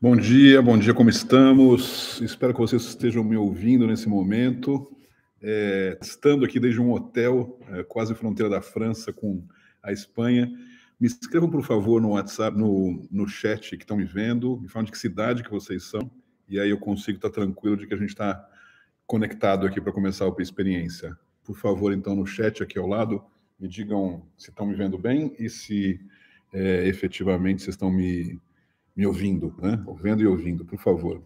Bom dia, como estamos? Espero que vocês estejam me ouvindo nesse momento. Estando aqui desde um hotel, quase fronteira da França com a Espanha. Me escrevam, por favor, no WhatsApp, no chat que estão me vendo, me falem de que cidade que vocês são, e aí eu consigo estar tranquilo de que a gente está conectado aqui para começar a experiência. Por favor, então, no chat aqui ao lado, me digam se estão me vendo bem e se efetivamente vocês estão me ouvindo, né? Vendo e ouvindo, por favor.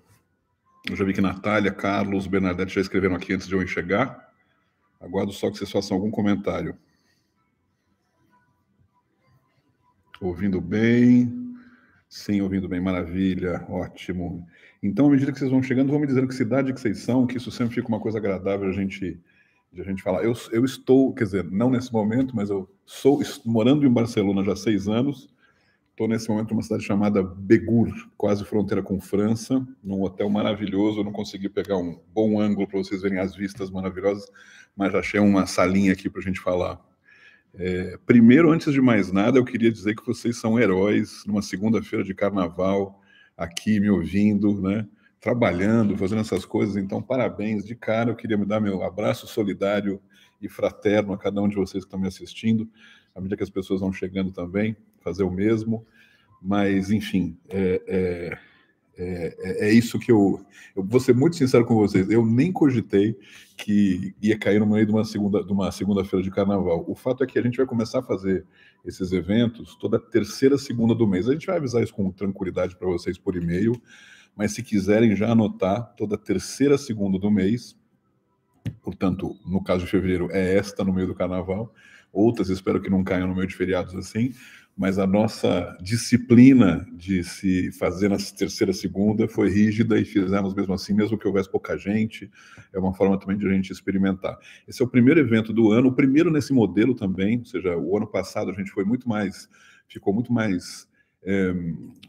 Eu já vi que Natália, Carlos, Bernadette já escreveram aqui antes de eu enxergar. Aguardo só que vocês façam algum comentário. Ouvindo bem? Sim, ouvindo bem, maravilha, ótimo. Então, à medida que vocês vão chegando, vão me dizendo que cidade que vocês são, que isso sempre fica uma coisa agradável de a gente falar. Eu estou, quer dizer, não nesse momento, mas eu estou morando em Barcelona já há 6 anos. Estou nesse momento numa cidade chamada Bégur, quase fronteira com França, num hotel maravilhoso. Eu não consegui pegar um bom ângulo para vocês verem as vistas maravilhosas, mas já achei uma salinha aqui para a gente falar. Primeiro, antes de mais nada, eu queria dizer que vocês são heróis numa segunda-feira de carnaval, aqui me ouvindo, né? Trabalhando, fazendo essas coisas. Então, parabéns. De cara, eu queria me dar meu abraço solidário e fraterno a cada um de vocês que estão me assistindo, à medida que as pessoas vão chegando também, fazer o mesmo. Mas, enfim, é isso que eu vou ser muito sincero com vocês. Eu nem cogitei que ia cair no meio de uma segunda-feira de carnaval. O fato é que a gente vai começar a fazer esses eventos toda terceira segunda do mês. A gente vai avisar isso com tranquilidade para vocês por e-mail, mas se quiserem já anotar, toda terceira segunda do mês. Portanto, no caso de fevereiro, é esta no meio do carnaval. Outras espero que não caiam no meio de feriados assim, mas a nossa disciplina de se fazer na terceira segunda foi rígida e fizemos mesmo assim, mesmo que houvesse pouca gente. É uma forma também de a gente experimentar. Esse é o primeiro evento do ano, o primeiro nesse modelo também, ou seja, o ano passado a gente ficou muito mais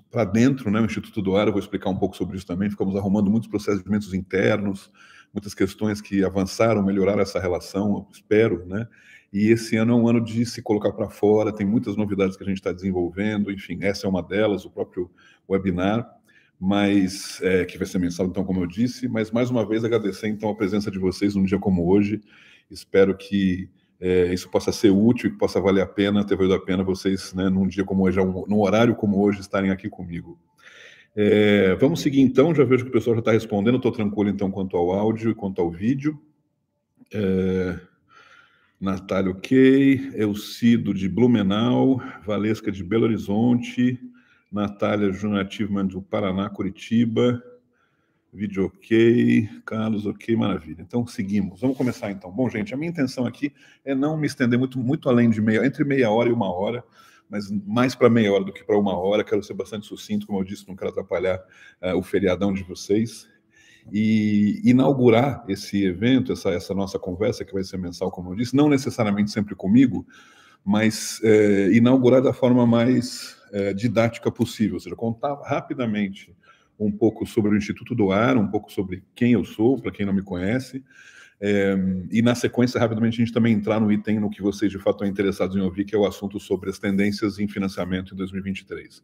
para dentro, né? O Instituto do Ar, eu vou explicar um pouco sobre isso também. Ficamos arrumando muitos procedimentos internos, muitas questões que avançaram, melhoraram essa relação, eu espero, né? E esse ano é um ano de se colocar para fora, tem muitas novidades que a gente está desenvolvendo, enfim, essa é uma delas, o próprio webinar, mas que vai ser mensal, então, como eu disse, mas mais uma vez agradecer, então, a presença de vocês num dia como hoje. Espero que isso possa ser útil, que possa valer a pena, ter valido a pena vocês, né, num dia como hoje, num horário como hoje, estarem aqui comigo. Vamos seguir então, já vejo que o pessoal já está respondendo, estou tranquilo então quanto ao áudio e quanto ao vídeo. Natália, ok. Elcido de Blumenau, Valesca de Belo Horizonte, Natália Junior Achievement do Paraná, Curitiba, vídeo ok, Carlos ok, maravilha. Então seguimos, vamos começar então. Bom, gente, a minha intenção aqui é não me estender muito além de entre meia hora e uma hora, mas mais para meia hora do que para uma hora. Quero ser bastante sucinto, como eu disse, não quero atrapalhar o feriadão de vocês. E inaugurar esse evento, essa nossa conversa, que vai ser mensal, como eu disse, não necessariamente sempre comigo, mas inaugurar da forma mais didática possível, ou seja, contar rapidamente um pouco sobre o Instituto do Ar, um pouco sobre quem eu sou, para quem não me conhece, e na sequência, rapidamente, a gente também entrar no item no que vocês de fato estão interessados em ouvir, que é o assunto sobre as tendências em financiamento em 2023.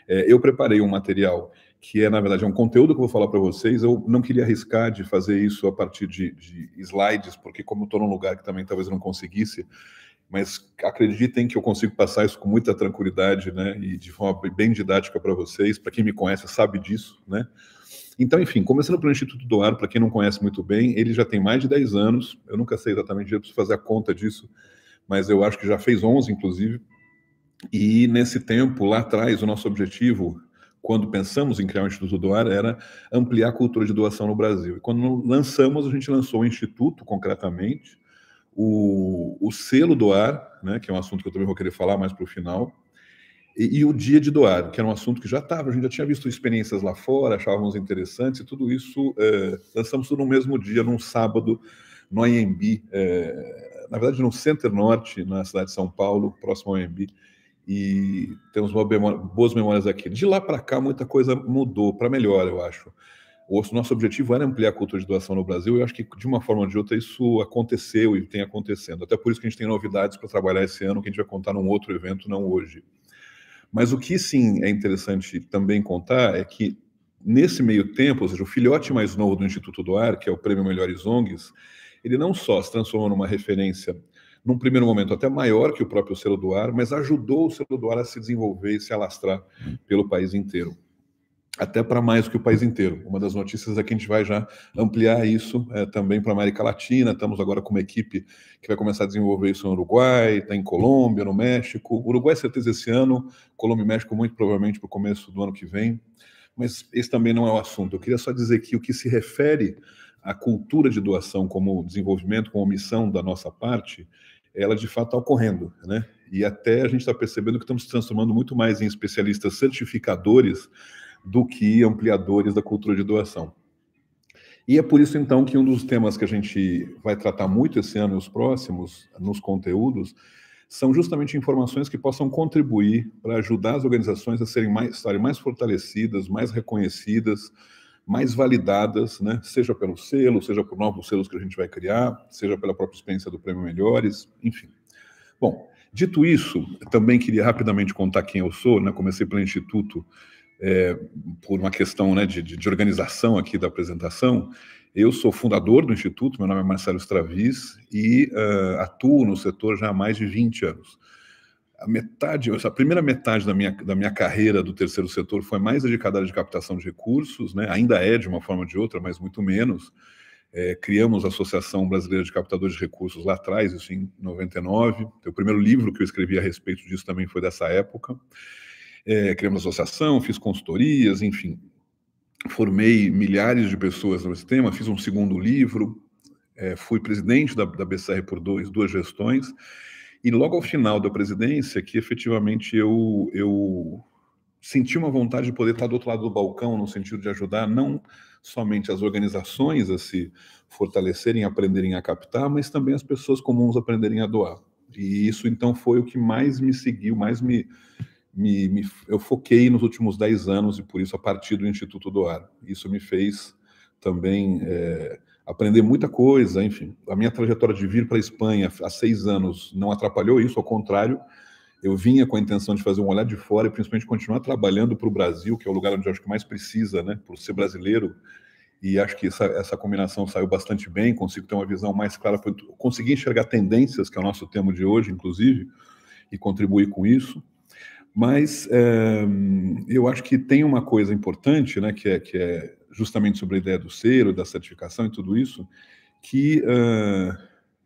Eu preparei um material que na verdade, um conteúdo que eu vou falar para vocês. Eu não queria arriscar de fazer isso a partir de slides, porque como estou num lugar que também talvez eu não conseguisse, mas acreditem que eu consigo passar isso com muita tranquilidade, né, e de forma bem didática para vocês. Para quem me conhece sabe disso, né? Então, enfim, começando pelo Instituto do Ar, para quem não conhece muito bem, ele já tem mais de 10 anos, eu nunca sei exatamente, eu preciso fazer a conta disso, mas eu acho que já fez 11, inclusive, e nesse tempo, lá atrás, o nosso objetivo, quando pensamos em criar o Instituto do Ar, era ampliar a cultura de doação no Brasil. E quando lançamos, a gente lançou o Instituto, concretamente, o selo do ar, né, que é um assunto que eu também vou querer falar mais para o final, e o dia de doar, que era um assunto que já estava, a gente já tinha visto experiências lá fora, achávamos interessantes, e tudo isso lançamos tudo no mesmo dia, num sábado, no AMB, na verdade no Center Norte, na cidade de São Paulo, próximo ao AMB, e temos boas memórias aqui. De lá para cá, muita coisa mudou para melhor, eu acho. O nosso objetivo era ampliar a cultura de doação no Brasil, e eu acho que, de uma forma ou de outra, isso aconteceu e tem acontecendo. Até por isso que a gente tem novidades para trabalhar esse ano, que a gente vai contar num outro evento, não hoje. Mas o que, sim, é interessante também contar é que nesse meio tempo, ou seja, o filhote mais novo do Instituto do Ar, que é o Prêmio Melhores ONGs, ele não só se transformou numa referência, num primeiro momento até maior que o próprio Selo do Ar, mas ajudou o Selo do Ar a se desenvolver e se alastrar pelo país inteiro. Até para mais do que o país inteiro. Uma das notícias é que a gente vai já ampliar isso também para a América Latina. Estamos agora com uma equipe que vai começar a desenvolver isso no Uruguai, está em Colômbia, no México. Uruguai, certeza, esse ano. Colômbia e México, muito provavelmente, para o começo do ano que vem. Mas esse também não é o assunto. Eu queria só dizer que o que se refere à cultura de doação como desenvolvimento, como missão da nossa parte, ela de fato está ocorrendo, né? E até a gente está percebendo que estamos se transformando muito mais em especialistas certificadores do que ampliadores da cultura de doação. E é por isso, então, que um dos temas que a gente vai tratar muito esse ano e os próximos, nos conteúdos, são justamente informações que possam contribuir para ajudar as organizações a estarem mais fortalecidas, mais reconhecidas, mais validadas, né? Seja pelo selo, seja por novos selos que a gente vai criar, seja pela própria experiência do Prêmio Melhores, enfim. Bom, dito isso, também queria rapidamente contar quem eu sou, né? Comecei pelo Instituto, por uma questão, né, de organização aqui da apresentação. Eu sou fundador do Instituto, meu nome é Marcelo Straviz e atuo no setor já há mais de 20 anos. A primeira metade da minha carreira do terceiro setor foi mais dedicada à área de captação de recursos, né? Ainda é de uma forma ou de outra, mas muito menos. Criamos a Associação Brasileira de Captadores de Recursos lá atrás, isso em 99. O primeiro livro que eu escrevi a respeito disso também foi dessa época. Criamos a associação, fiz consultorias, enfim, formei milhares de pessoas no sistema, fiz um segundo livro, fui presidente da BCR por duas gestões, e logo ao final da presidência, que efetivamente eu senti uma vontade de poder estar do outro lado do balcão, no sentido de ajudar não somente as organizações a se fortalecerem, aprenderem a captar, mas também as pessoas comuns aprenderem a doar. E isso, então, foi o que mais me seguiu, mais eu foquei nos últimos 10 anos, e por isso a partir do Instituto do Ar. Isso me fez também aprender muita coisa, enfim. A minha trajetória de vir para a Espanha há 6 anos não atrapalhou isso, ao contrário, eu vinha com a intenção de fazer um olhar de fora e principalmente continuar trabalhando para o Brasil, que é o lugar onde eu acho que mais precisa, né, por ser brasileiro, e acho que essa combinação saiu bastante bem, consigo ter uma visão mais clara, conseguir enxergar tendências, que é o nosso tema de hoje, inclusive, e contribuir com isso. Mas eu acho que tem uma coisa importante, né, que é justamente sobre a ideia do selo, da certificação e tudo isso, que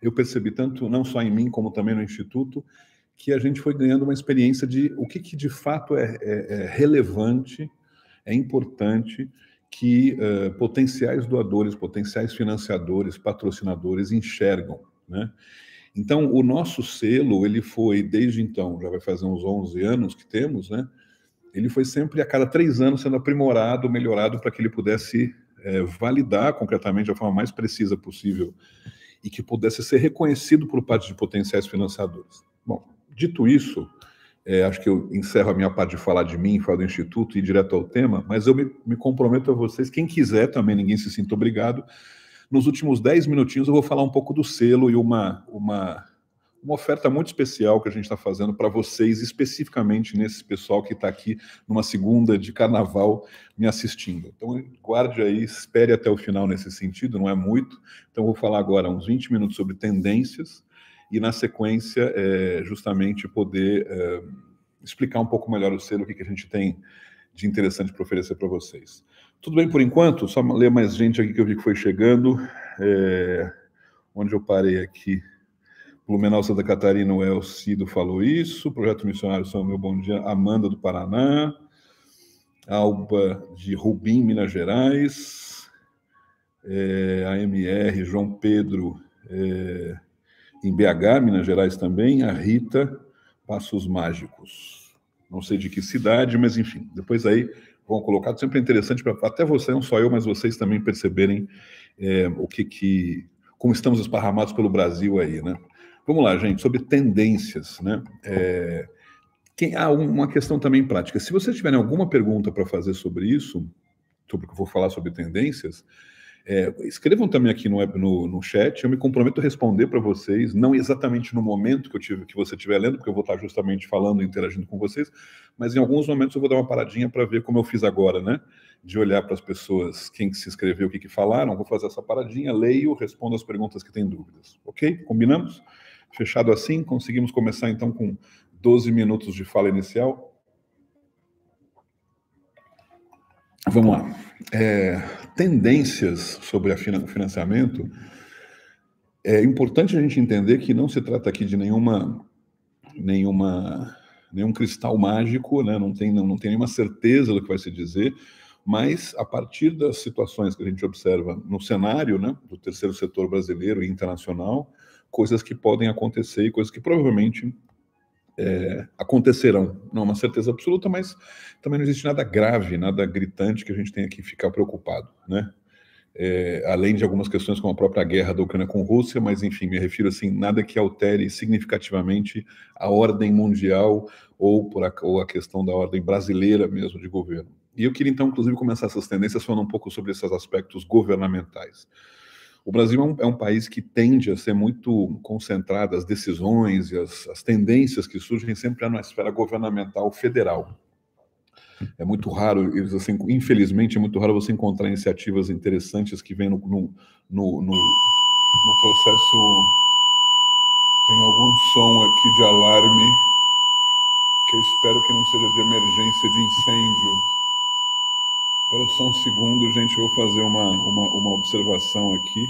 eu percebi tanto, não só em mim, como também no Instituto, que a gente foi ganhando uma experiência de o que de fato é relevante, é importante que potenciais doadores, potenciais financiadores, patrocinadores enxergam, né? Então, o nosso selo, ele foi, desde então, já vai fazer uns 11 anos que temos, né? Ele foi sempre, a cada 3 anos, sendo aprimorado, melhorado, para que ele pudesse validar concretamente, da forma mais precisa possível, e que pudesse ser reconhecido por parte de potenciais financiadores. Bom, dito isso, acho que eu encerro a minha parte de falar de mim, falar do Instituto e ir direto ao tema, mas eu me comprometo a vocês, quem quiser também, ninguém se sinta obrigado. Nos últimos 10 minutinhos eu vou falar um pouco do selo e uma oferta muito especial que a gente está fazendo para vocês, especificamente nesse pessoal que está aqui numa segunda de carnaval me assistindo. Então, guarde aí, espere até o final nesse sentido, não é muito. Então, eu vou falar agora uns 20 minutos sobre tendências e, na sequência, justamente poder explicar um pouco melhor o selo, o que a gente tem de interessante para oferecer para vocês. Tudo bem por enquanto? Só ler mais gente aqui que eu vi que foi chegando. Onde eu parei aqui? Blumenau, Santa Catarina, o Elcido falou isso. Projeto Missionário São Meu Bom Dia, Amanda do Paraná. Alba de Rubim, Minas Gerais. AMR, João Pedro, em BH, Minas Gerais também. A Rita, Passos Mágicos. Não sei de que cidade, mas enfim. Depois aí vão colocar. Sempre é interessante para até você, não só eu, mas vocês também perceberem como estamos esparramados pelo Brasil aí, né? Vamos lá, gente, sobre tendências, né? Há uma questão também prática. Se vocês tiverem alguma pergunta para fazer sobre isso, sobre o que eu vou falar sobre tendências, Escrevam também aqui no chat, eu me comprometo a responder para vocês, não exatamente no momento que você estiver lendo, porque eu vou estar justamente falando e interagindo com vocês, mas em alguns momentos eu vou dar uma paradinha para ver como eu fiz agora, né? De olhar para as pessoas, quem se inscreveu, o que falaram, vou fazer essa paradinha, leio, respondo as perguntas que têm dúvidas, ok? Combinamos? Fechado assim, conseguimos começar então com 12 minutos de fala inicial. Vamos lá. Tendências sobre o financiamento. É importante a gente entender que não se trata aqui de nenhum cristal mágico, né? Não tem nenhuma certeza do que vai se dizer, mas a partir das situações que a gente observa no cenário, né, do terceiro setor brasileiro e internacional, coisas que podem acontecer e coisas que provavelmente acontecerão. Não é uma certeza absoluta, mas também não existe nada grave, nada gritante que a gente tenha que ficar preocupado, né? Além de algumas questões como a própria guerra da Ucrânia com a Rússia, mas enfim, me refiro assim, nada que altere significativamente a ordem mundial ou a questão da ordem brasileira mesmo de governo. E eu queria então, inclusive, começar essas tendências falando um pouco sobre esses aspectos governamentais. O Brasil é um país que tende a ser muito concentrado, as decisões e as tendências que surgem sempre na esfera governamental federal. É muito raro, assim, infelizmente, é muito raro você encontrar iniciativas interessantes que vêm no processo. Tem algum som aqui de alarme, que eu espero que não seja de emergência de incêndio. Agora só um segundo, gente, eu vou fazer uma observação aqui.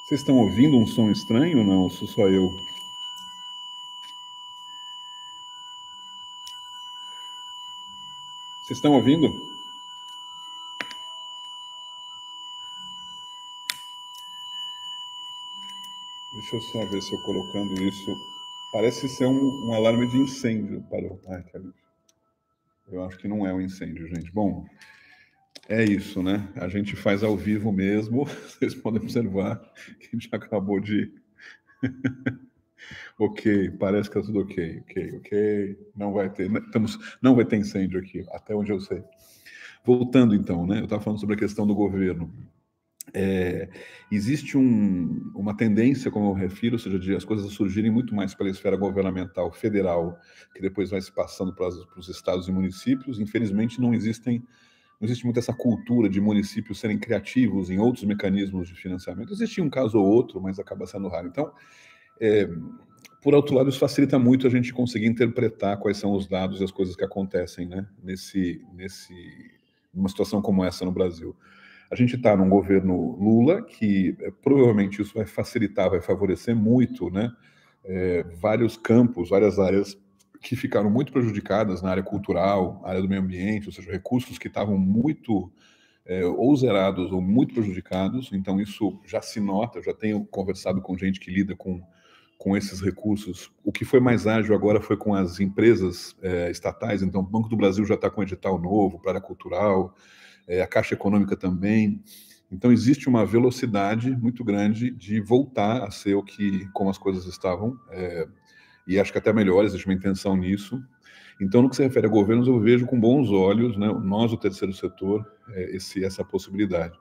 Vocês estão ouvindo um som estranho ou não? Sou só eu? Vocês estão ouvindo? Deixa eu só ver se eu colocando isso. Parece ser um alarme de incêndio. Parou. Eu acho que não é um incêndio, gente. Bom, é isso, né? A gente faz ao vivo mesmo. Vocês podem observar que a gente acabou de. Ok, parece que tá tudo ok. Não vai ter. Não vai ter incêndio aqui, até onde eu sei. Voltando então, né? Eu estava falando sobre a questão do governo. Existe uma tendência, como eu refiro, ou seja, de as coisas surgirem muito mais pela esfera governamental federal, que depois vai se passando para os estados e municípios. Infelizmente, não existe muito essa cultura de municípios serem criativos em outros mecanismos de financiamento. Existe um caso ou outro, mas acaba sendo raro. Então, por outro lado, isso facilita muito a gente conseguir interpretar quais são os dados e as coisas que acontecem, né, numa situação como essa no Brasil. A gente está num governo Lula, que provavelmente isso vai facilitar, vai favorecer muito, né, vários campos, várias áreas que ficaram muito prejudicadas na área cultural, área do meio ambiente, ou seja, recursos que estavam muito ou zerados ou muito prejudicados. Então isso já se nota, eu já tenho conversado com gente que lida com esses recursos. O que foi mais ágil agora foi com as empresas estatais. Então o Banco do Brasil já está com edital novo para a área cultural, a Caixa Econômica também. Então existe uma velocidade muito grande de voltar a ser como as coisas estavam, e acho que até melhor, existe uma intenção nisso. Então, no que se refere a governos, eu vejo com bons olhos, né, nós, o terceiro setor, essa possibilidade.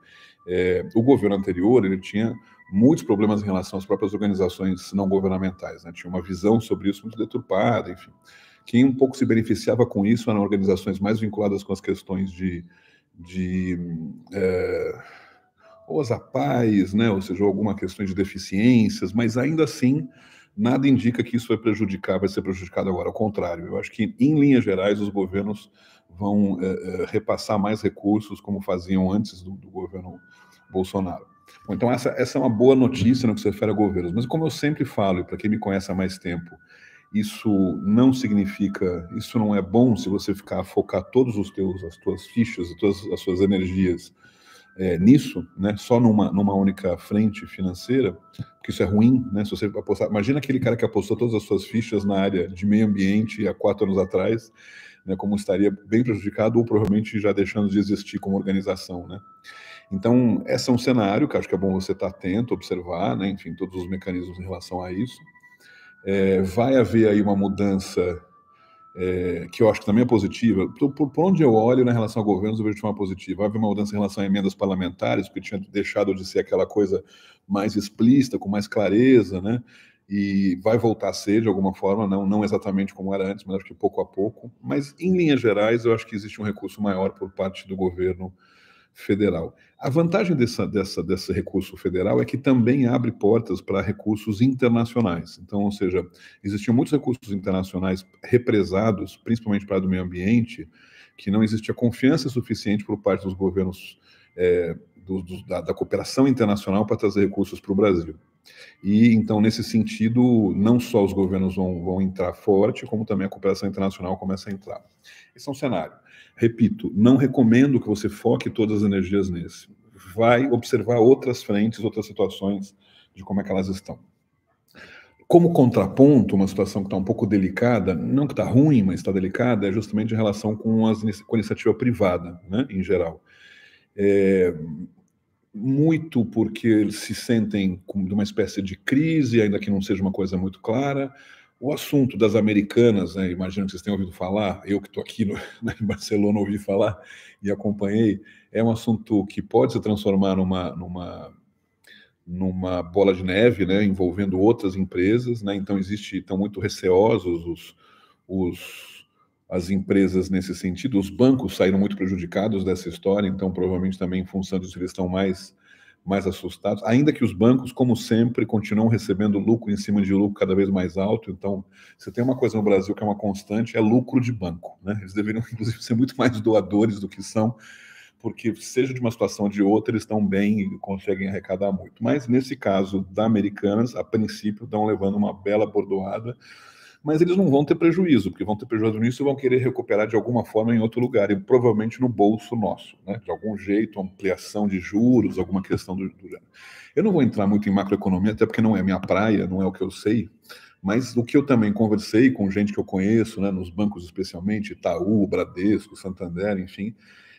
O governo anterior, ele tinha muitos problemas em relação às próprias organizações não governamentais, né, tinha uma visão sobre isso muito deturpada, enfim. Quem um pouco se beneficiava com isso eram organizações mais vinculadas com as questões ou as APAES, né, ou seja, alguma questão de deficiências, mas ainda assim nada indica que isso vai ser prejudicado agora, ao contrário. Eu acho que, em linhas gerais, os governos vão repassar mais recursos, como faziam antes do governo Bolsonaro. Bom, então, essa é uma boa notícia no que se refere a governos, mas como eu sempre falo, e para quem me conhece há mais tempo, isso não é bom se você focar todas as tuas fichas, as suas energias nisso, né, só numa única frente financeira, porque isso é ruim, né, se você apostar, imagina aquele cara que apostou todas as suas fichas na área de meio ambiente há 4 anos atrás, né, como estaria bem prejudicado ou provavelmente já deixando de existir como organização, né. Então, esse é um cenário que acho que é bom você estar atento, observar, né, enfim, todos os mecanismos em relação a isso. Vai haver aí uma mudança que eu acho que também é positiva. Por onde eu olho na relação ao governo, eu vejo de forma positiva. Vai haver uma mudança em relação a emendas parlamentares, porque tinha deixado de ser aquela coisa mais explícita, com mais clareza, né? E vai voltar a ser de alguma forma, não exatamente como era antes, mas acho que pouco a pouco. Mas, em linhas gerais, eu acho que existe um recurso maior por parte do governo federal. A vantagem desse recurso federal é que também abre portas para recursos internacionais. Então, ou seja, existiam muitos recursos internacionais represados, principalmente para o meio ambiente, que não existia confiança suficiente por parte dos governos da cooperação internacional para trazer recursos para o Brasil. E, então, nesse sentido, não só os governos vão entrar forte, como também a cooperação internacional começa a entrar. Esse é um cenário. Repito, não recomendo que você foque todas as energias nesse. Vai observar outras frentes, outras situações de como é que elas estão. Como contraponto, uma situação que está um pouco delicada, não que está ruim, mas está delicada, é justamente em relação com a iniciativa privada, né, em geral. Muito porque eles se sentem como de uma espécie de crise, ainda que não seja uma coisa muito clara. O assunto das Americanas, né, imagino que vocês tenham ouvido falar, eu que estou aqui em Barcelona ouvi falar e acompanhei, é um assunto que pode se transformar numa bola de neve, né, envolvendo outras empresas, né, então estão muito receosos as empresas nesse sentido. Os bancos saíram muito prejudicados dessa história, então provavelmente também em função disso eles estão mais assustados, ainda que os bancos, como sempre, continuam recebendo lucro em cima de lucro cada vez mais alto. Então, você tem uma coisa no Brasil que é uma constante, é lucro de banco, né? Eles deveriam, inclusive, ser muito mais doadores do que são, porque seja de uma situação ou de outra, eles estão bem e conseguem arrecadar muito. Mas, nesse caso da Americanas, a princípio, estão levando uma bela bordoada, mas eles não vão ter prejuízo, porque vão ter prejuízo nisso e vão querer recuperar de alguma forma em outro lugar, e provavelmente no bolso nosso, né? De algum jeito, ampliação de juros, alguma questão do gênero. Eu não vou entrar muito em macroeconomia, até porque não é minha praia, não é o que eu sei, mas o que eu também conversei com gente que eu conheço, né, nos bancos especialmente, Itaú, Bradesco, Santander, enfim,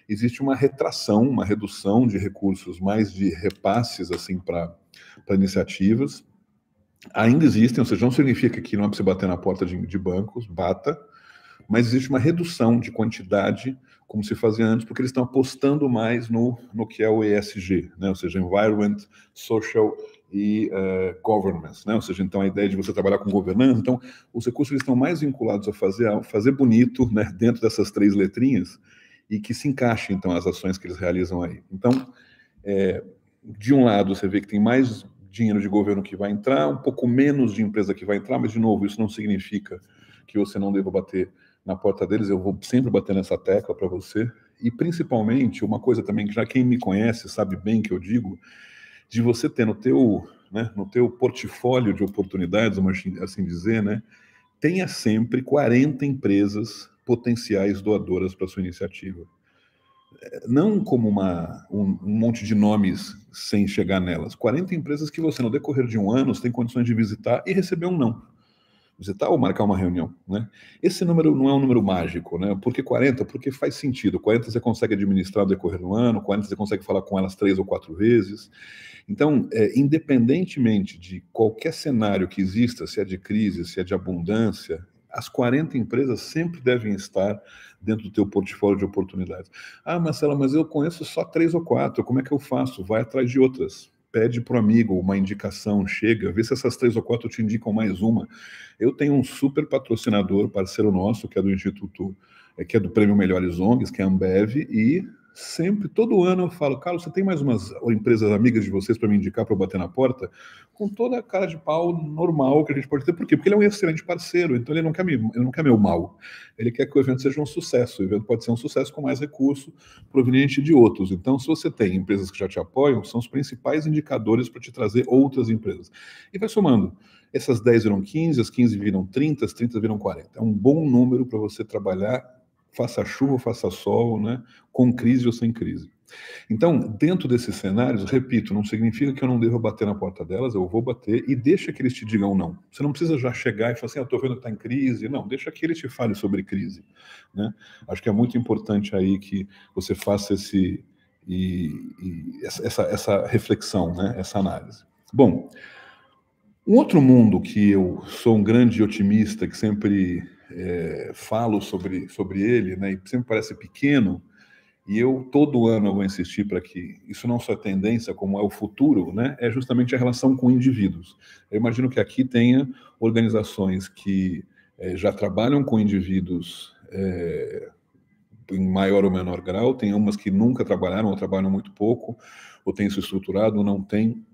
existe uma retração, uma redução de recursos, mais de repasses assim para iniciativas. Ainda existem, ou seja, não significa que não é para você bater na porta de bancos, bata, mas existe uma redução de quantidade, como se fazia antes, porque eles estão apostando mais no que é o ESG, né? Ou seja, Environment, Social e Governance, né? Ou seja, então a ideia de você trabalhar com governança, então os recursos eles estão mais vinculados a fazer bonito, né, dentro dessas 3 letrinhas, e que se encaixem, então, as ações que eles realizam aí. Então, de um lado, você vê que tem mais dinheiro de governo que vai entrar, um pouco menos de empresa que vai entrar, mas, de novo, isso não significa que você não deva bater na porta deles. Eu vou sempre bater nessa tecla para você. E, principalmente, uma coisa também que já quem me conhece sabe bem que eu digo, de você ter no teu portfólio de oportunidades, vamos assim dizer, né, tenha sempre 40 empresas potenciais doadoras para sua iniciativa. Não como um monte de nomes sem chegar nelas. 40 empresas que você, no decorrer de um ano, tem condições de visitar e receber um não. Visitar ou marcar uma reunião, né? Esse número não é um número mágico, né? Por que 40? Porque faz sentido. 40 você consegue administrar no decorrer do ano, 40 você consegue falar com elas 3 ou 4 vezes. Então, independentemente de qualquer cenário que exista, se é de crise, se é de abundância, as 40 empresas sempre devem estar dentro do teu portfólio de oportunidades. Ah, Marcela, mas eu conheço só 3 ou 4, como é que eu faço? Vai atrás de outras. Pede para o amigo uma indicação, chega, vê se essas 3 ou 4 te indicam mais uma. Eu tenho um super patrocinador, parceiro nosso, que é do Instituto, que é do Prêmio Melhores ONGs, que é a Ambev, e sempre, todo ano eu falo, Carlos, você tem mais umas empresas amigas de vocês para me indicar para eu bater na porta? Com toda a cara de pau normal que a gente pode ter. Por quê? Porque ele é um excelente parceiro, então ele não quer meu mal. Ele quer que o evento seja um sucesso. O evento pode ser um sucesso com mais recurso proveniente de outros. Então, se você tem empresas que já te apoiam, são os principais indicadores para te trazer outras empresas. E vai somando. Essas 10 viram 15, as 15 viram 30, as 30 viram 40. É um bom número para você trabalhar, faça chuva, faça sol, né? Com crise ou sem crise. Então, dentro desses cenários, repito, não significa que eu não devo bater na porta delas, eu vou bater e deixa que eles te digam não. Você não precisa já chegar e falar assim, eu estou vendo que está em crise. Não, deixa que eles te falem sobre crise, né? Acho que é muito importante aí que você faça essa reflexão, né? Essa análise. Bom, um outro mundo que eu sou um grande otimista, que sempre falo sobre ele, né, e sempre parece pequeno, e eu todo ano eu vou insistir para que isso não só é tendência, como é o futuro, né, é justamente a relação com indivíduos. Eu imagino que aqui tenha organizações que já trabalham com indivíduos em maior ou menor grau, tem umas que nunca trabalharam ou trabalham muito pouco, ou têm se estruturado ou não tem.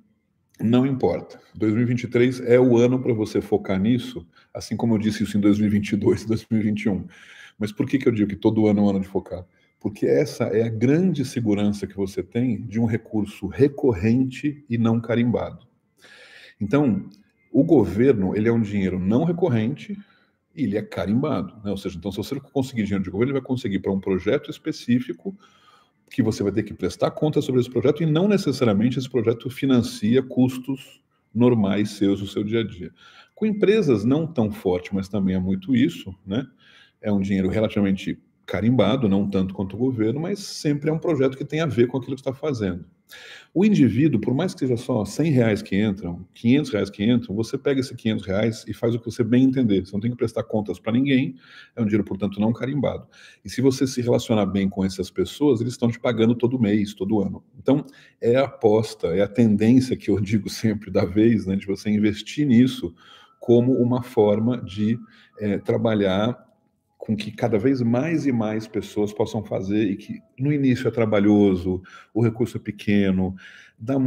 Não importa. 2023 é o ano para você focar nisso, assim como eu disse isso em 2022 e 2021. Mas por que eu digo que todo ano é um ano de focar? Porque essa é a grande segurança que você tem de um recurso recorrente e não carimbado. Então, o governo, ele é um dinheiro não recorrente e ele é carimbado, né? Ou seja, então se você conseguir dinheiro de governo, ele vai conseguir para um projeto específico que você vai ter que prestar conta sobre esse projeto e não necessariamente esse projeto financia custos normais seus do seu dia a dia. Com empresas não tão forte, mas também é muito isso, né? É um dinheiro relativamente carimbado, não tanto quanto o governo, mas sempre é um projeto que tem a ver com aquilo que está fazendo. O indivíduo, por mais que seja só R$100 que entram, R$500 que entram, você pega esses R$500 e faz o que você bem entender. Você não tem que prestar contas para ninguém, é um dinheiro, portanto, não carimbado. E se você se relacionar bem com essas pessoas, eles estão te pagando todo mês, todo ano. Então, é a aposta, é a tendência que eu digo sempre da vez, né, de você investir nisso como uma forma de trabalhar com que cada vez mais e mais pessoas possam fazer e que no início é trabalhoso, o recurso é pequeno, é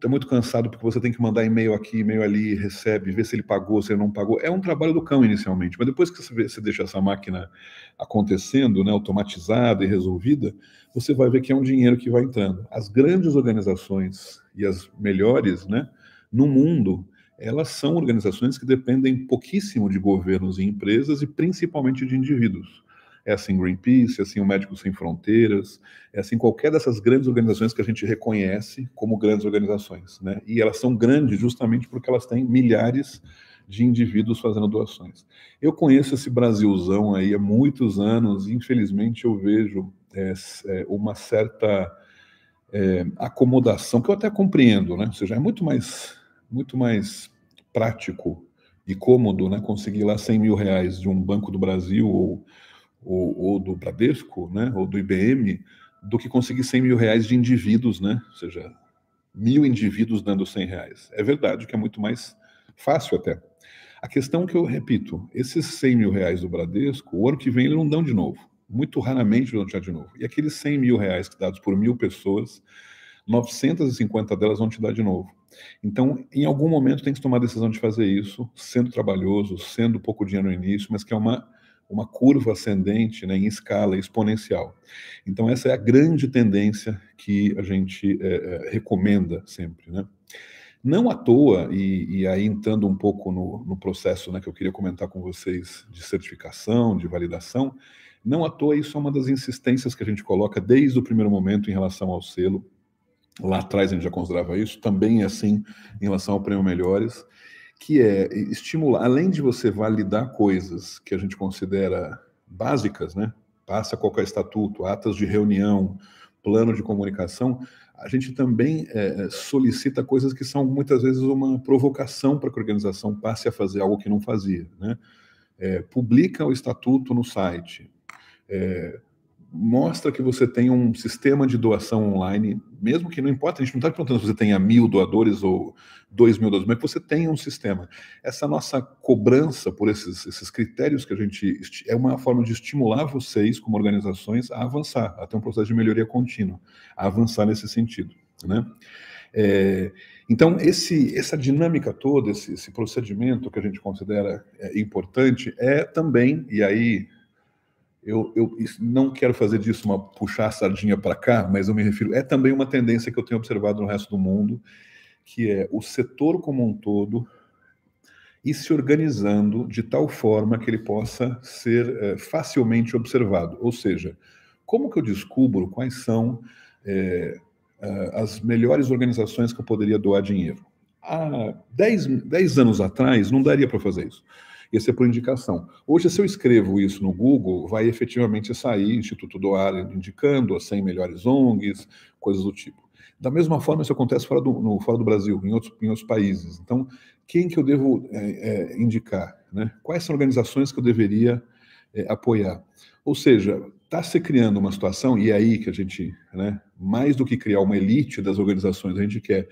muito cansado porque você tem que mandar e-mail aqui, e-mail ali, recebe, vê se ele pagou, se ele não pagou. É um trabalho do cão inicialmente, mas depois que você deixa essa máquina acontecendo, né, automatizada e resolvida, você vai ver que é um dinheiro que vai entrando. As grandes organizações e as melhores, né, no mundo, elas são organizações que dependem pouquíssimo de governos e empresas e principalmente de indivíduos. É assim Greenpeace, é assim o Médicos Sem Fronteiras, é assim qualquer dessas grandes organizações que a gente reconhece como grandes organizações, né? E elas são grandes justamente porque elas têm milhares de indivíduos fazendo doações. Eu conheço esse Brasilzão aí há muitos anos e infelizmente eu vejo uma certa acomodação, que eu até compreendo, né? Ou seja, é muito mais prático e cômodo, né, conseguir lá R$100 mil de um Banco do Brasil ou do Bradesco, né, ou do IBM, do que conseguir R$100 mil de indivíduos, né? Ou seja, 1.000 indivíduos dando R$100. É verdade que é muito mais fácil até. A questão que eu repito, esses R$100 mil do Bradesco, o ano que vem eles não dão de novo. Muito raramente vão dar de novo. E aqueles R$100 mil dados por 1.000 pessoas, 950 delas vão te dar de novo. Então, em algum momento tem que tomar a decisão de fazer isso, sendo trabalhoso, sendo pouco dinheiro no início, mas que é uma curva ascendente, né, em escala exponencial. Então, essa é a grande tendência que a gente recomenda sempre, né? Não à toa, e aí entrando um pouco no processo, né, que eu queria comentar com vocês de certificação, de validação, não à toa isso é uma das insistências que a gente coloca desde o primeiro momento em relação ao selo. Lá atrás a gente já considerava isso, também é assim em relação ao Prêmio Melhores, que é estimular, além de você validar coisas que a gente considera básicas, né? Passa qualquer estatuto, atas de reunião, plano de comunicação, a gente também solicita coisas que são muitas vezes uma provocação para que a organização passe a fazer algo que não fazia, né? Publica o estatuto no site, mostra que você tem um sistema de doação online, mesmo que não importa, a gente não está perguntando se você tenha 1.000 doadores ou 2.000 doadores, mas que você tenha um sistema. Essa nossa cobrança por esses critérios que a gente... é uma forma de estimular vocês, como organizações, a avançar, a ter um processo de melhoria contínua, a avançar nesse sentido, né? Então, essa dinâmica toda, esse procedimento que a gente considera importante, é também, e aí... Eu não quero fazer disso puxar a sardinha para cá, mas eu me refiro, é também uma tendência que eu tenho observado no resto do mundo, que é o setor como um todo ir se organizando de tal forma que ele possa ser facilmente observado. Ou seja, como que eu descubro quais são as melhores organizações que eu poderia doar dinheiro? Há 10 anos atrás, não daria para fazer isso. Ia ser por indicação. Hoje, se eu escrevo isso no Google, vai efetivamente sair Instituto Doar indicando as 100 melhores ONGs, coisas do tipo. Da mesma forma, isso acontece fora do Brasil, em outros países. Então, quem que eu devo indicar, né? Quais são organizações que eu deveria apoiar. Ou seja, está se criando uma situação, e é aí que a gente, né, mais do que criar uma elite das organizações, a gente quer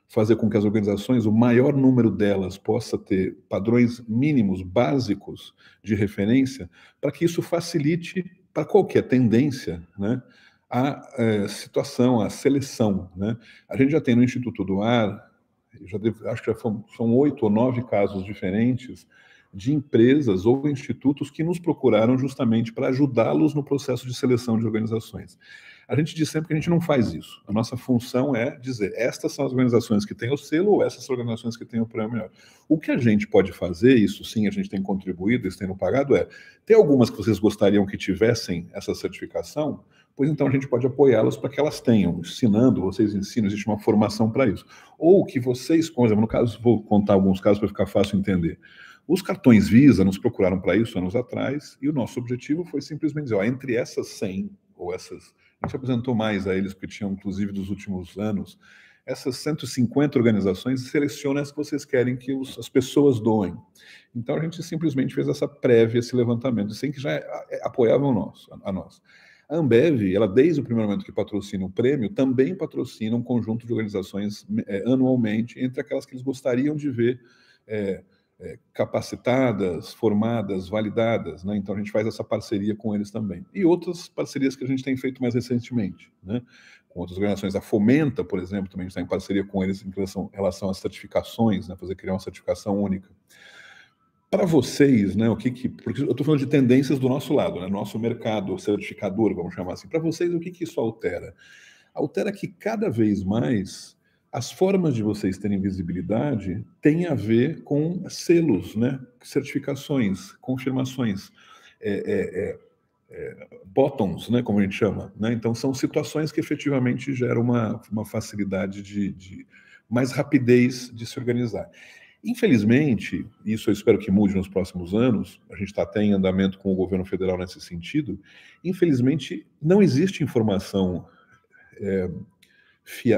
fazer com que as organizações, o maior número delas, possa ter padrões mínimos, básicos de referência, para que isso facilite para qualquer tendência, né, a situação, a seleção. Né? A gente já tem no Instituto do Ar, acho que são 8 ou 9 casos diferentes de empresas ou institutos que nos procuraram justamente para ajudá-los no processo de seleção de organizações. A gente diz sempre que a gente não faz isso. A nossa função é dizer, estas são as organizações que têm o selo ou essas são as organizações que têm o prêmio melhor. O que a gente pode fazer, isso sim a gente tem contribuído, isso tem no pagado, tem algumas que vocês gostariam que tivessem essa certificação, pois então a gente pode apoiá-las para que elas tenham, ensinando, vocês ensinam, existe uma formação para isso. Ou que vocês, por exemplo, no caso, vou contar alguns casos para ficar fácil entender. Os cartões Visa nos procuraram para isso anos atrás, e o nosso objetivo foi simplesmente dizer, entre essas 100, ou essas, a gente apresentou mais a eles, porque tinham, inclusive, dos últimos anos, essas 150 organizações, seleciona as que vocês querem que as pessoas doem. Então, a gente simplesmente fez essa prévia, esse levantamento, sem que já apoiavam a nós. A Ambev, ela desde o primeiro momento que patrocina o prêmio, também patrocina um conjunto de organizações anualmente, entre aquelas que eles gostariam de ver capacitadas, formadas, validadas, né? Então a gente faz essa parceria com eles também. E outras parcerias que a gente tem feito mais recentemente, né? Com outras organizações, a Fomenta, por exemplo, também está em parceria com eles em relação às certificações, né? Criar uma certificação única. Para vocês, né, porque eu estou falando de tendências do nosso lado, né, nosso mercado certificador, vamos chamar assim. Para vocês, o que isso altera? Altera que cada vez mais as formas de vocês terem visibilidade têm a ver com selos, né, certificações, confirmações, bottoms, né, como a gente chama. Né? Então, são situações que efetivamente geram uma facilidade de mais rapidez de se organizar. Infelizmente, isso eu espero que mude nos próximos anos, a gente está até em andamento com o governo federal nesse sentido, infelizmente não existe informação,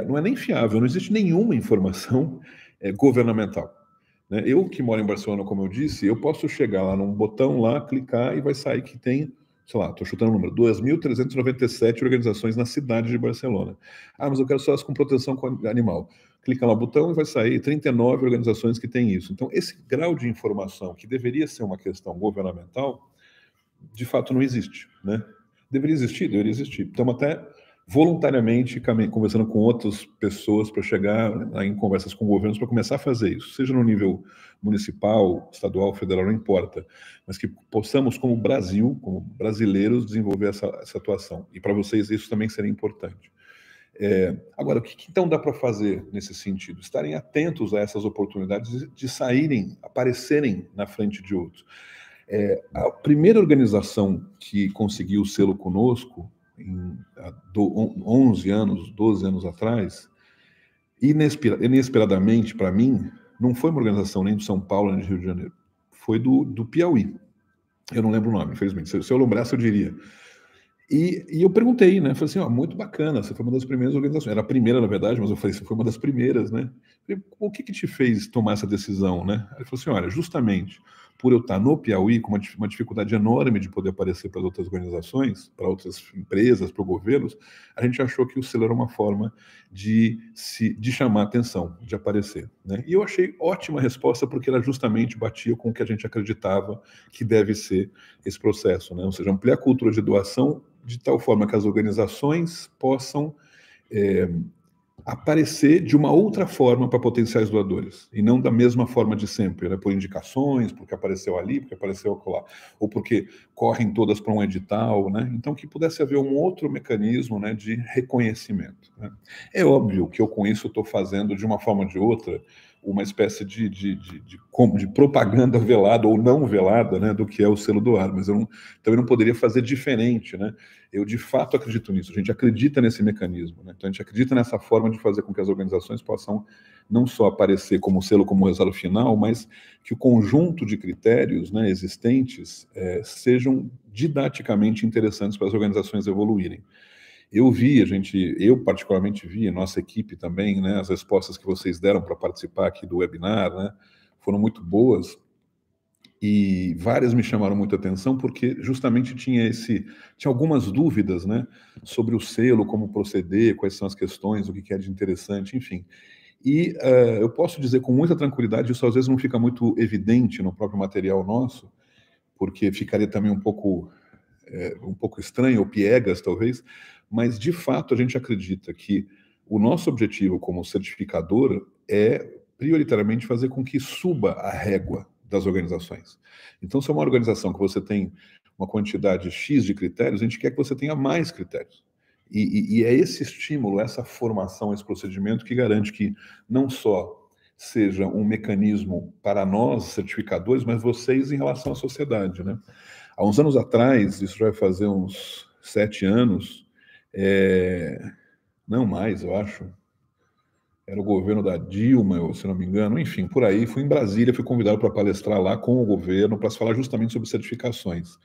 não é nem fiável, não existe nenhuma informação governamental. Né? Eu que moro em Barcelona, como eu disse, eu posso chegar lá num botão lá, clicar e vai sair que tem, sei lá, estou chutando o número, 2.397 organizações na cidade de Barcelona. Ah, mas eu quero só as com proteção animal. Clica lá no botão e vai sair 39 organizações que têm isso. Então, esse grau de informação, que deveria ser uma questão governamental, de fato não existe. Né? Deveria existir. Estamos até voluntariamente conversando com outras pessoas para chegar em conversas com governos para começar a fazer isso, seja no nível municipal, estadual, federal, não importa, mas que possamos, como Brasil, como brasileiros, desenvolver essa atuação. E para vocês isso também seria importante. Agora, o que então dá para fazer nesse sentido? Estarem atentos a essas oportunidades de saírem, aparecerem na frente de outros. A primeira organização que conseguiu o selo conosco, 11 anos, 12 anos atrás, inesperadamente para mim, não foi uma organização nem de São Paulo, nem do Rio de Janeiro, foi do Piauí. Eu não lembro o nome, infelizmente. Se eu lembrasse, eu diria. E eu perguntei, né? Falei assim, muito bacana, você foi uma das primeiras organizações. Era a primeira, na verdade, mas eu falei, você foi uma das primeiras, né? Falei, o que te fez tomar essa decisão, né? Ele falou assim, olha, justamente por eu estar no Piauí, com uma dificuldade enorme de poder aparecer para outras organizações, para outras empresas, para governos, a gente achou que o selo era uma forma de chamar atenção, de aparecer. Né? E eu achei ótima a resposta, porque ela justamente batia com o que a gente acreditava que deve ser esse processo, né? Ou seja, ampliar a cultura de doação de tal forma que as organizações possam aparecer de uma outra forma para potenciais doadores, e não da mesma forma de sempre, né? Por indicações, porque apareceu ali, porque apareceu acolá, ou porque correm todas para um edital, né? Então, que pudesse haver um outro mecanismo, né, de reconhecimento. Né? É óbvio que eu com isso estou fazendo, de uma forma ou de outra, uma espécie de propaganda velada ou não velada, né, do que é o selo do ar, mas eu também não poderia fazer diferente, né? Eu de fato acredito nisso, a gente acredita nesse mecanismo, né? Então a gente acredita nessa forma de fazer com que as organizações possam não só aparecer como selo, como resultado final, mas que o conjunto de critérios, né, existentes sejam didaticamente interessantes para as organizações evoluírem. Eu particularmente vi, a nossa equipe também, né, as respostas que vocês deram para participar aqui do webinar, né, foram muito boas. E várias me chamaram muita atenção porque justamente tinha algumas dúvidas, né, sobre o selo, como proceder, quais são as questões, o que é de interessante, enfim. E eu posso dizer com muita tranquilidade, isso às vezes não fica muito evidente no próprio material nosso, porque ficaria também um pouco estranho, ou piegas talvez, mas de fato a gente acredita que o nosso objetivo como certificador é prioritariamente fazer com que suba a régua das organizações. Então, se é uma organização que você tem uma quantidade X de critérios, a gente quer que você tenha mais critérios. E é esse estímulo, essa formação, esse procedimento que garante que não só seja um mecanismo para nós, certificadores, mas vocês em relação à sociedade, né? Há uns anos atrás, isso vai fazer uns 7 anos, não mais, eu acho, era o governo da Dilma, se não me engano, enfim, por aí, fui em Brasília, fui convidado para palestrar lá com o governo, para falar justamente sobre certificações.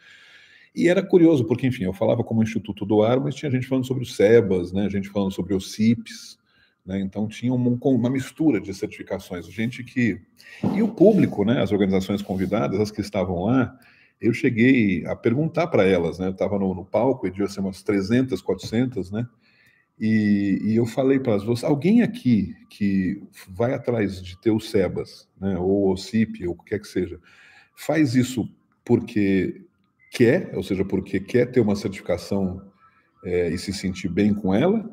E era curioso, porque, enfim, eu falava como Instituto do Ar, mas tinha gente falando sobre o SEBAS, né, gente falando sobre o CIPS, né, então tinha uma mistura de certificações, gente que... E o público, né, as organizações convidadas, as que estavam lá, eu cheguei a perguntar para elas, né, eu estava no palco, e devia ser umas 300, 400, né, e eu falei para elas, alguém aqui que vai atrás de ter o SEBAS, né, ou o CIP, ou o que quer que seja, faz isso porque quer, ou seja, porque quer ter uma certificação e se sentir bem com ela,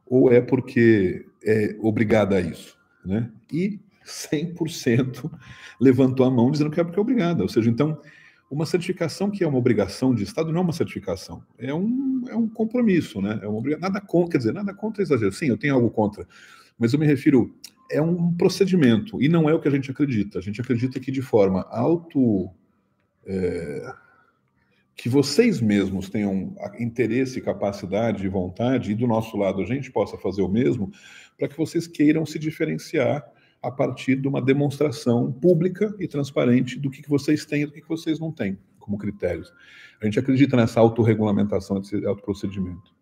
ou é porque é obrigada a isso, né? E 100% levantou a mão dizendo que é porque é obrigada, ou seja, então, uma certificação que é uma obrigação de Estado não é uma certificação, é um compromisso, né? É uma obrigação, nada contra, quer dizer, nada contra exagero. Sim, eu tenho algo contra, mas eu me refiro, é um procedimento, e não é o que a gente acredita. A gente acredita que de forma que vocês mesmos tenham interesse, capacidade e vontade, e do nosso lado a gente possa fazer o mesmo, para que vocês queiram se diferenciar a partir de uma demonstração pública e transparente do que vocês têm e do que vocês não têm como critérios. A gente acredita nessa autorregulamentação, desse autoprocedimento.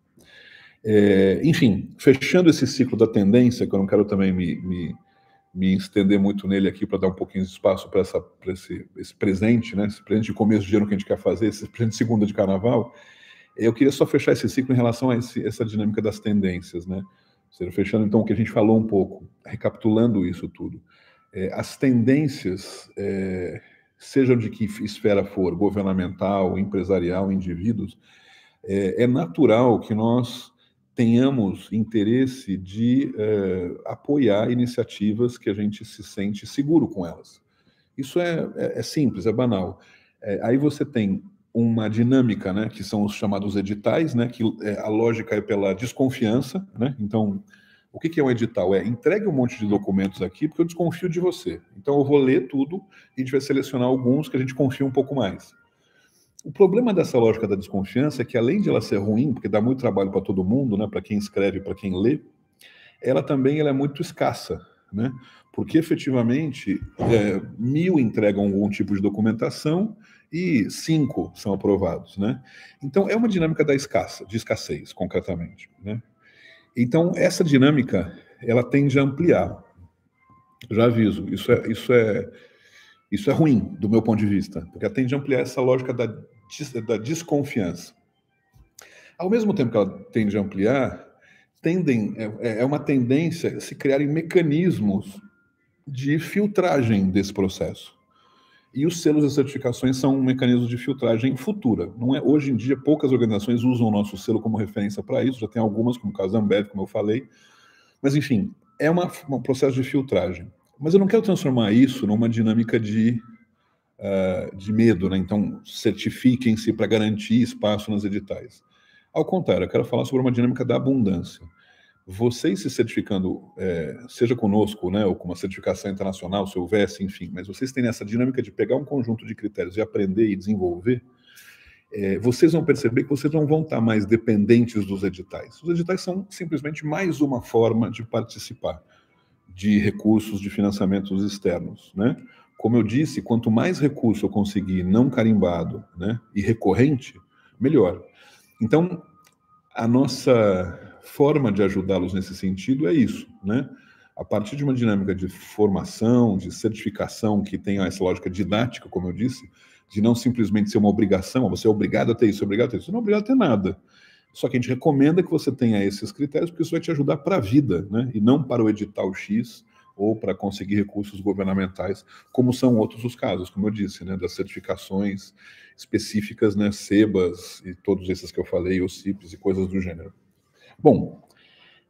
Enfim, fechando esse ciclo da tendência, que eu não quero também me estender muito nele aqui para dar um pouquinho de espaço para esse presente, né? Esse presente de começo de ano que a gente quer fazer, esse presente de segunda de carnaval. Eu queria só fechar esse ciclo em relação a essa dinâmica das tendências, né? Ou seja, fechando então o que a gente falou um pouco, recapitulando isso tudo. As tendências, sejam de que esfera for, governamental, empresarial, indivíduos, é natural que nós tenhamos interesse de apoiar iniciativas que a gente se sente seguro com elas. Isso é simples, é banal. Aí você tem uma dinâmica, né, que são os chamados editais, né, que a lógica é pela desconfiança, né? Então, o que é um edital? Entregue um monte de documentos aqui porque eu desconfio de você. Então, eu vou ler tudo e a gente vai selecionar alguns que a gente confia um pouco mais. O problema dessa lógica da desconfiança é que, além de ela ser ruim, porque dá muito trabalho para todo mundo, né, para quem escreve, para quem lê, ela também é muito escassa, né? Porque efetivamente 1000 entregam algum tipo de documentação e 5 são aprovados, né? Então é uma dinâmica de escassez, concretamente, né? Então essa dinâmica ela tende a ampliar. Já aviso, isso é ruim do meu ponto de vista, porque ela tende a ampliar essa lógica da desconfiança. Ao mesmo tempo que ela tende a ampliar, é uma tendência a se criarem mecanismos de filtragem desse processo. E os selos e certificações são um mecanismo de filtragem futura. Não é, hoje em dia, poucas organizações usam o nosso selo como referência para isso, já tem algumas, como o caso da Ambev, como eu falei. Mas, enfim, é um processo de filtragem. Mas eu não quero transformar isso numa dinâmica de medo, né? Então, certifiquem-se para garantir espaço nos editais. Ao contrário, eu quero falar sobre uma dinâmica da abundância. Vocês se certificando, seja conosco, né, ou com uma certificação internacional, se houvesse, enfim, mas vocês têm essa dinâmica de pegar um conjunto de critérios e aprender e desenvolver, vocês vão perceber que vocês não vão estar mais dependentes dos editais. Os editais são simplesmente mais uma forma de participar de recursos de financiamentos externos, né? Como eu disse, quanto mais recurso eu conseguir não carimbado, né, e recorrente, melhor. Então, a nossa forma de ajudá-los nesse sentido é isso, né? a partir de uma dinâmica de formação, de certificação, que tem essa lógica didática, como eu disse, de não simplesmente ser uma obrigação, você é obrigado a ter isso, obrigado a ter isso, você não é obrigado a ter nada. Só que a gente recomenda que você tenha esses critérios, porque isso vai te ajudar para a vida, né? E não para o edital X ou para conseguir recursos governamentais, como são outros os casos, como eu disse, né? Das certificações específicas, né? SEBAS e todos esses que eu falei, os CIPs e coisas do gênero. Bom,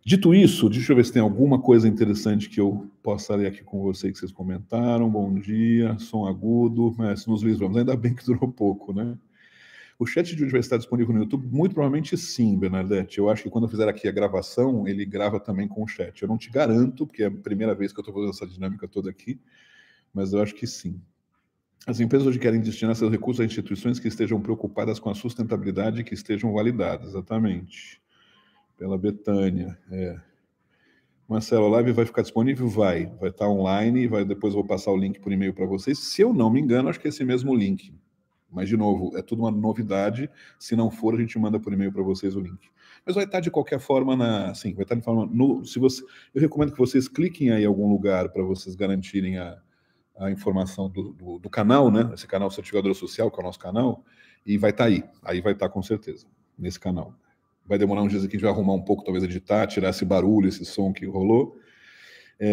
dito isso, deixa eu ver se tem alguma coisa interessante que eu possa ler aqui com você que vocês comentaram. Bom dia, som agudo, mas nos livramos. Ainda bem que durou pouco, né? O chat de hoje vai estar disponível no YouTube? Muito provavelmente sim, Bernadette. Eu acho que quando eu fizer aqui a gravação, ele grava também com o chat. Eu não te garanto, porque é a primeira vez que eu estou fazendo essa dinâmica toda aqui, mas eu acho que sim. As empresas hoje querem destinar seus recursos a instituições que estejam preocupadas com a sustentabilidade e que estejam validadas, exatamente. Pela Betânia, Marcelo, a live vai ficar disponível? Vai estar online, depois eu vou passar o link por e-mail para vocês. Se eu não me engano, acho que é esse mesmo link. Mas, de novo, é tudo uma novidade. Se não for, a gente manda por e-mail para vocês o link. Mas vai estar de qualquer forma vai estar de forma. Eu recomendo que vocês cliquem aí em algum lugar para vocês garantirem a informação do canal, né? Esse canal Certificadora Social, que é o nosso canal, e vai estar aí. Aí vai estar com certeza, nesse canal. Vai demorar uns dias aqui, a gente vai arrumar um pouco, talvez editar, tirar esse barulho, esse som que rolou.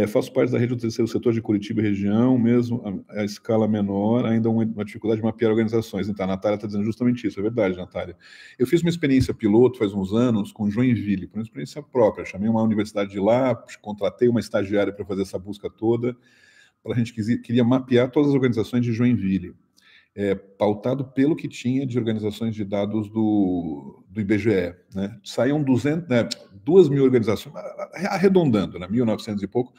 Faço parte da rede do terceiro setor de Curitiba e região, mesmo a escala menor, ainda uma dificuldade de mapear organizações. Então, a Natália está dizendo justamente isso, é verdade, Natália. Eu fiz uma experiência piloto faz uns anos com Joinville, por uma experiência própria. Chamei uma universidade de lá, contratei uma estagiária para fazer essa busca toda, a gente queria mapear todas as organizações de Joinville, pautado pelo que tinha de organizações de dados do IBGE. Né? Saíam 2.000 organizações, arredondando, né? 1.900 e pouco,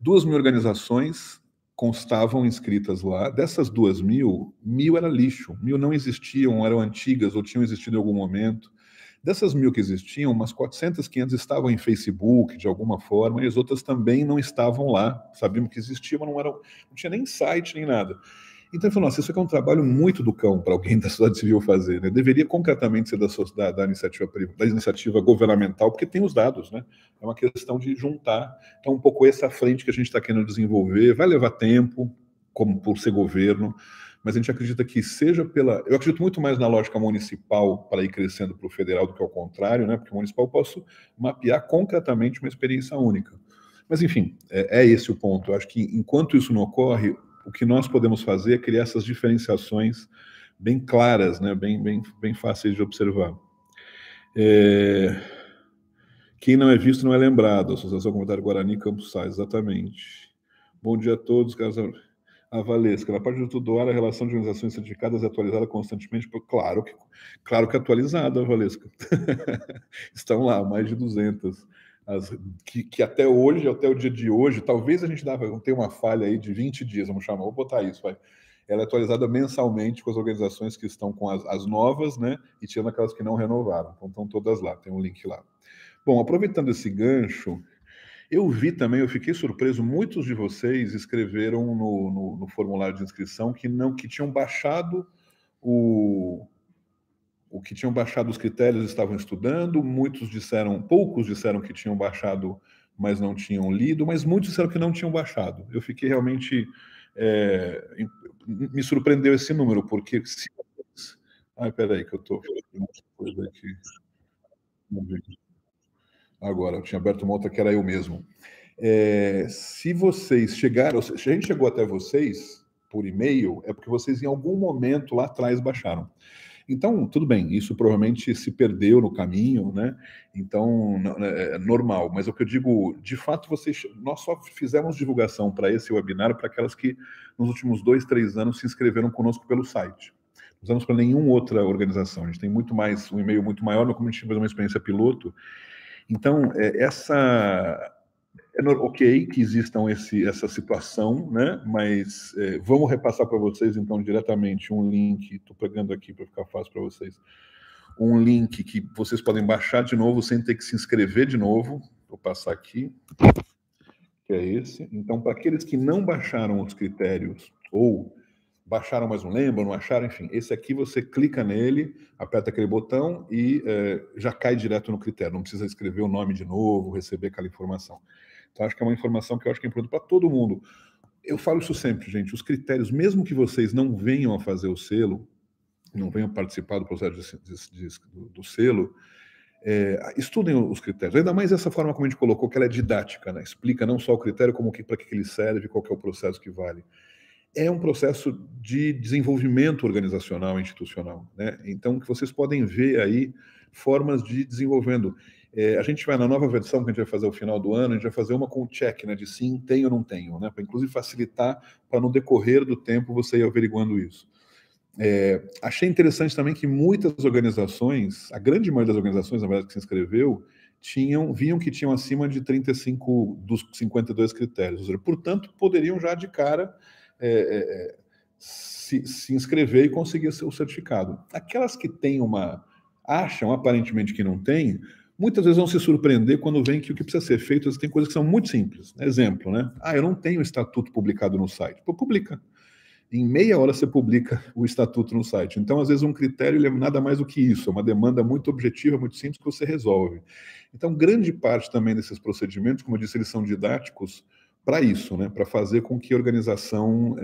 2.000 organizações constavam inscritas lá. Dessas 2.000, 1.000 era lixo, 1.000 não existiam, eram antigas ou tinham existido em algum momento. Dessas 1.000 que existiam, umas 400, 500 estavam em Facebook, de alguma forma, e as outras também não estavam lá. Sabíamos que existiam, mas não tinha nem site, nem nada. Então ele falou, nossa, isso aqui é um trabalho muito do cão para alguém da sociedade civil fazer, né? Deveria concretamente ser da iniciativa governamental, porque tem os dados, né? É uma questão de juntar. Então, um pouco essa frente que a gente está querendo desenvolver, vai levar tempo, como por ser governo, mas a gente acredita que eu acredito muito mais na lógica municipal para ir crescendo para o federal do que ao contrário, né? Porque o municipal eu posso mapear concretamente uma experiência única. Mas, enfim, é esse o ponto. Eu acho que enquanto isso não ocorre, o que nós podemos fazer é criar essas diferenciações bem claras, né? bem fáceis de observar. Quem não é visto não é lembrado. Associação Comunitária Guarani Campos Sais, exatamente. Bom dia a todos, caros. A Valesca, na parte do Tudoar, a relação de organizações certificadas é atualizada constantemente? Claro que atualizada, Valesca. Estão lá, mais de 200. Que até hoje, até o dia de hoje, talvez a gente tenha uma falha aí de 20 dias, vou botar isso, vai. Ela é atualizada mensalmente com as organizações que estão com as novas, né? E tirando aquelas que não renovaram. Então estão todas lá, tem um link lá. Bom, aproveitando esse gancho, eu vi também, eu fiquei surpreso, muitos de vocês escreveram no formulário de inscrição que tinham baixado que tinham baixado os critérios, estavam estudando, poucos disseram que tinham baixado, mas não tinham lido, mas muitos disseram que não tinham baixado. Eu fiquei realmente... me surpreendeu esse número, porque se... Ai, peraí, que eu estou fazendo outra coisa aqui. Agora, eu tinha aberto uma outra que era eu mesmo. Se vocês chegaram, se a gente chegou até vocês por e-mail, é porque vocês em algum momento lá atrás baixaram. Então, tudo bem, isso provavelmente se perdeu no caminho, né? Então, é normal. Mas o que eu digo, de fato, nós só fizemos divulgação para esse webinar para aquelas que nos últimos 2, 3 anos se inscreveram conosco pelo site. Não usamos para nenhuma outra organização. A gente tem um e-mail muito maior, mas como a gente fez uma experiência piloto, então, ok que existam essa situação, né? Mas vamos repassar para vocês, então, diretamente um link. Estou pegando aqui para ficar fácil para vocês. Um link que vocês podem baixar de novo sem ter que se inscrever de novo. Vou passar aqui, que é esse. Então, para aqueles que não baixaram os critérios ou baixaram, mas não lembram, não acharam, enfim, esse aqui você clica nele, aperta aquele botão e já cai direto no critério, não precisa escrever o nome de novo, receber aquela informação. Então, acho que é uma informação que eu acho que é importante para todo mundo. Eu falo isso sempre, gente, os critérios, mesmo que vocês não venham a fazer o selo, não venham participar do processo do selo, estudem os critérios. Ainda mais essa forma como a gente colocou, que ela é didática, né? Explica não só o critério, como para que ele serve, qual que é o processo que vale. É um processo de desenvolvimento organizacional e institucional, né? Então, que vocês podem ver aí formas de desenvolvendo. A gente vai, na nova versão que a gente vai fazer ao final do ano, a gente vai fazer uma com check, né? De sim, tenho ou não tenho, né? Para inclusive facilitar, para no decorrer do tempo você ir averiguando isso. Achei interessante também que muitas organizações, a grande maioria das organizações, na verdade, que se inscreveu, viam que tinham acima de 35 dos 52 critérios. Ou seja, portanto, poderiam já de cara se inscrever e conseguir o certificado. Aquelas que têm acham aparentemente que não tem, muitas vezes vão se surpreender quando veem que o que precisa ser feito, tem coisas que são muito simples. Exemplo, né? Eu não tenho estatuto publicado no site. Pô, publica. Em meia hora você publica o estatuto no site. Então, às vezes, um critério ele é nada mais do que isso, é uma demanda muito objetiva, muito simples, que você resolve. Então, grande parte também desses procedimentos, como eu disse, eles são didáticos para isso, né? Para fazer com que a organização,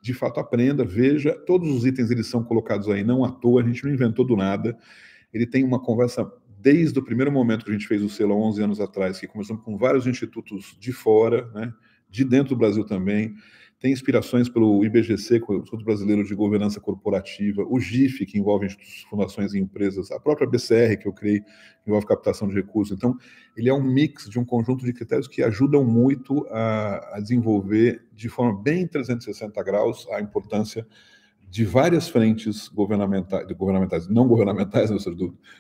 de fato, aprenda, veja. Todos os itens eles são colocados aí, não à toa, a gente não inventou do nada. Ele tem uma conversa desde o primeiro momento que a gente fez o selo há 11 anos atrás, que começamos com vários institutos de fora, né? De dentro do Brasil também. Tem inspirações pelo IBGC, o Instituto Brasileiro de Governança Corporativa, o GIF, que envolve fundações e empresas, a própria BCR, que eu criei, que envolve captação de recursos. Então, ele é um mix de um conjunto de critérios que ajudam muito a desenvolver de forma bem 360 graus a importância de várias frentes governamentais, não governamentais, ou seja,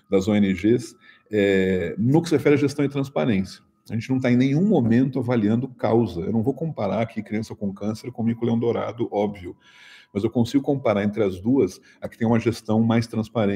das ONGs, no que se refere à gestão e transparência. A gente não está em nenhum momento avaliando causa. Eu não vou comparar aqui criança com câncer com mico-leão dourado, óbvio. Mas eu consigo comparar entre as duas a que tem uma gestão mais transparente.